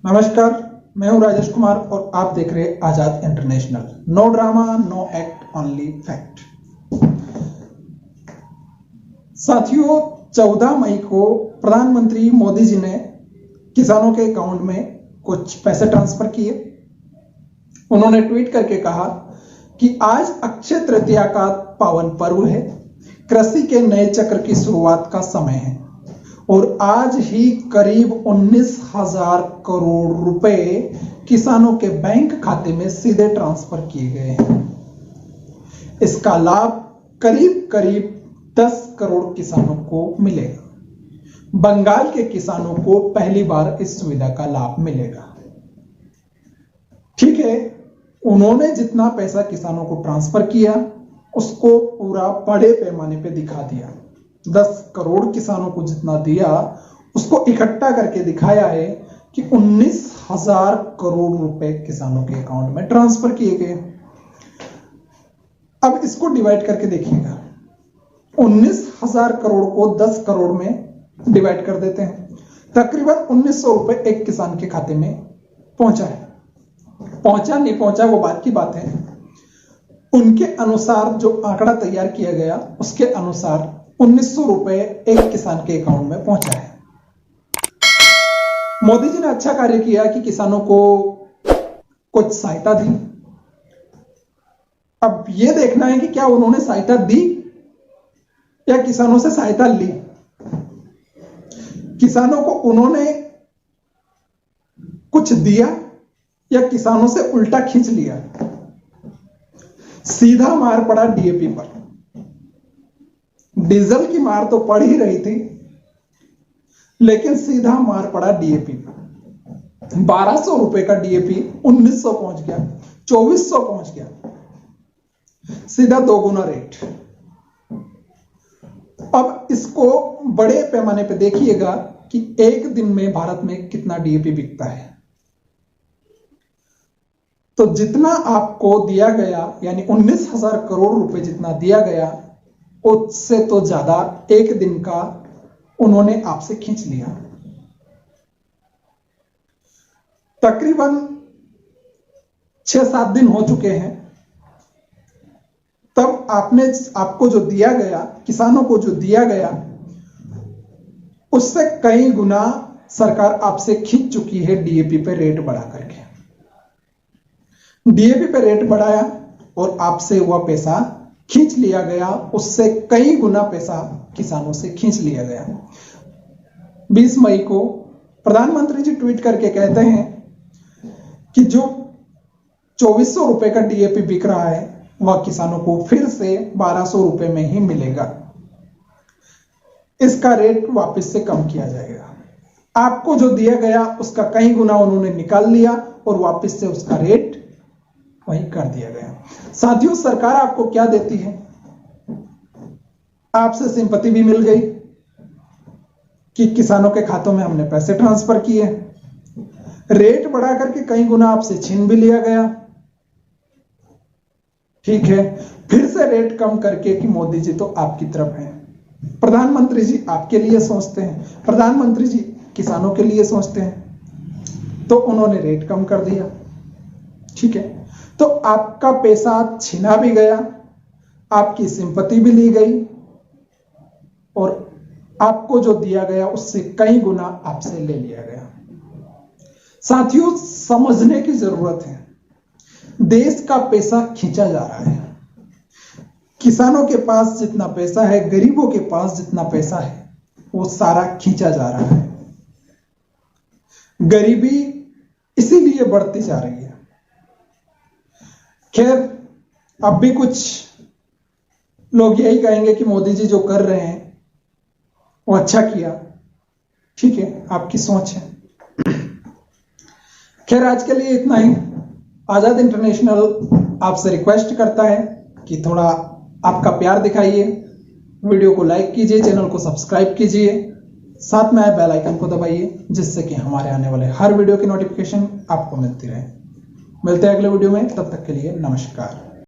नमस्कार, मैं हूं राजेश कुमार और आप देख रहे हैं Azad international. No drama, no act, only fact. साथियों, 14 मई को प्रधानमंत्री मोदी जी ने किसानों के अकाउंट में कुछ पैसे ट्रांसफर किए। उन्होंने ट्वीट करके कहा कि आज अक्षय तृतीया का पावन पर्व है, कृषि के नए चक्र की शुरुआत का समय है और आज ही करीब 19,000 करोड़ रुपए किसानों के बैंक खाते में सीधे ट्रांसफर किए गए हैं। इसका लाभ करीब करीब 10 करोड़ किसानों को मिलेगा। बंगाल के किसानों को पहली बार इस सुविधा का लाभ मिलेगा। ठीक है, उन्होंने जितना पैसा किसानों को ट्रांसफर किया उसको पूरा बड़े पैमाने पे दिखा दिया। 10 करोड़ किसानों को जितना दिया उसको इकट्ठा करके दिखाया है कि 19,000 करोड़ रुपए किसानों के अकाउंट में ट्रांसफर किए गए। अब इसको डिवाइड करके देखिएगा। 19,000 करोड़ को 10 करोड़ में डिवाइड कर देते हैं। तकरीबन 1900 रुपए एक किसान के खाते में पहुंचा है। पहुंचा नहीं पहुंचा वो बात की बात है। उनके अनुसार जो आंकड़ा तैयार किया गया उसके अनुसार 1900 रुपए एक किसान के अकाउंट में पहुंचा है। मोदी जी ने अच्छा कार्य किया कि किसानों को कुछ सहायता दी। अब यह देखना है कि क्या उन्होंने सहायता दी या किसानों से सहायता ली। किसानों को उन्होंने कुछ दिया या किसानों से उल्टा खींच लिया। सीधा मार पड़ा डीएपी पर। डीजल की मार तो पड़ ही रही थी, लेकिन सीधा मार पड़ा डीएपी पर। 1200 रुपए का डीएपी 1900 पहुंच गया, 2400 पहुंच गया, सीधा 2 गुना रेट। अब इसको बड़े पैमाने पे देखिएगा कि एक दिन में भारत में कितना डीएपी बिकता है। तो जितना आपको दिया गया यानी 19,000 करोड़ रुपए जितना दिया गया उससे तो ज्यादा एक दिन का उन्होंने आपसे खींच लिया। तकरीबन 6-7 दिन हो चुके हैं, तब आपको जो दिया गया, किसानों को जो दिया गया उससे कई गुना सरकार आपसे खींच चुकी है। डीएपी पे रेट बढ़ा करके डीएपी पे रेट बढ़ाया और आपसे वह पैसा खींच लिया गया। उससे कई गुना पैसा किसानों से खींच लिया गया। 20 मई को प्रधानमंत्री जी ट्वीट करके कहते हैं कि जो 2400 रुपए का डीएपी बिक रहा है वह किसानों को फिर से 1200 रुपए में ही मिलेगा। इसका रेट वापस से कम किया जाएगा। आपको जो दिया गया उसका कई गुना उन्होंने निकाल लिया और वापस से उसका रेट वही कर दिया गया। साथियों, सरकार आपको क्या देती है? आपसे सिंपैथी भी मिल गई कि किसानों के खातों में हमने पैसे ट्रांसफर किए। रेट बढ़ा करके कई गुना आपसे छीन भी लिया गया। ठीक है, फिर से रेट कम करके कि मोदी जी तो आपकी तरफ हैं, प्रधानमंत्री जी आपके लिए सोचते हैं, प्रधानमंत्री जी किसानों के लिए सोचते हैं, तो उन्होंने रेट कम कर दिया। ठीक है, तो आपका पैसा छीना भी गया, आपकी सिंपैथी भी ली गई और आपको जो दिया गया उससे कई गुना आपसे ले लिया गया। साथियों, समझने की जरूरत है, देश का पैसा खींचा जा रहा है। किसानों के पास जितना पैसा है, गरीबों के पास जितना पैसा है, वो सारा खींचा जा रहा है। गरीबी इसीलिए बढ़ती जा रही है। खैर, अब भी कुछ लोग यही कहेंगे कि मोदी जी जो कर रहे हैं वो अच्छा किया। ठीक है, आपकी सोच है। खैर, आज के लिए इतना ही। आजाद इंटरनेशनल आपसे रिक्वेस्ट करता है कि थोड़ा आपका प्यार दिखाइए, वीडियो को लाइक कीजिए, चैनल को सब्सक्राइब कीजिए, साथ में आए बेल आइकन को दबाइए जिससे कि हमारे आने वाले हर वीडियो की नोटिफिकेशन आपको मिलती रहे। मिलते हैं अगले वीडियो में, तब तक के लिए नमस्कार।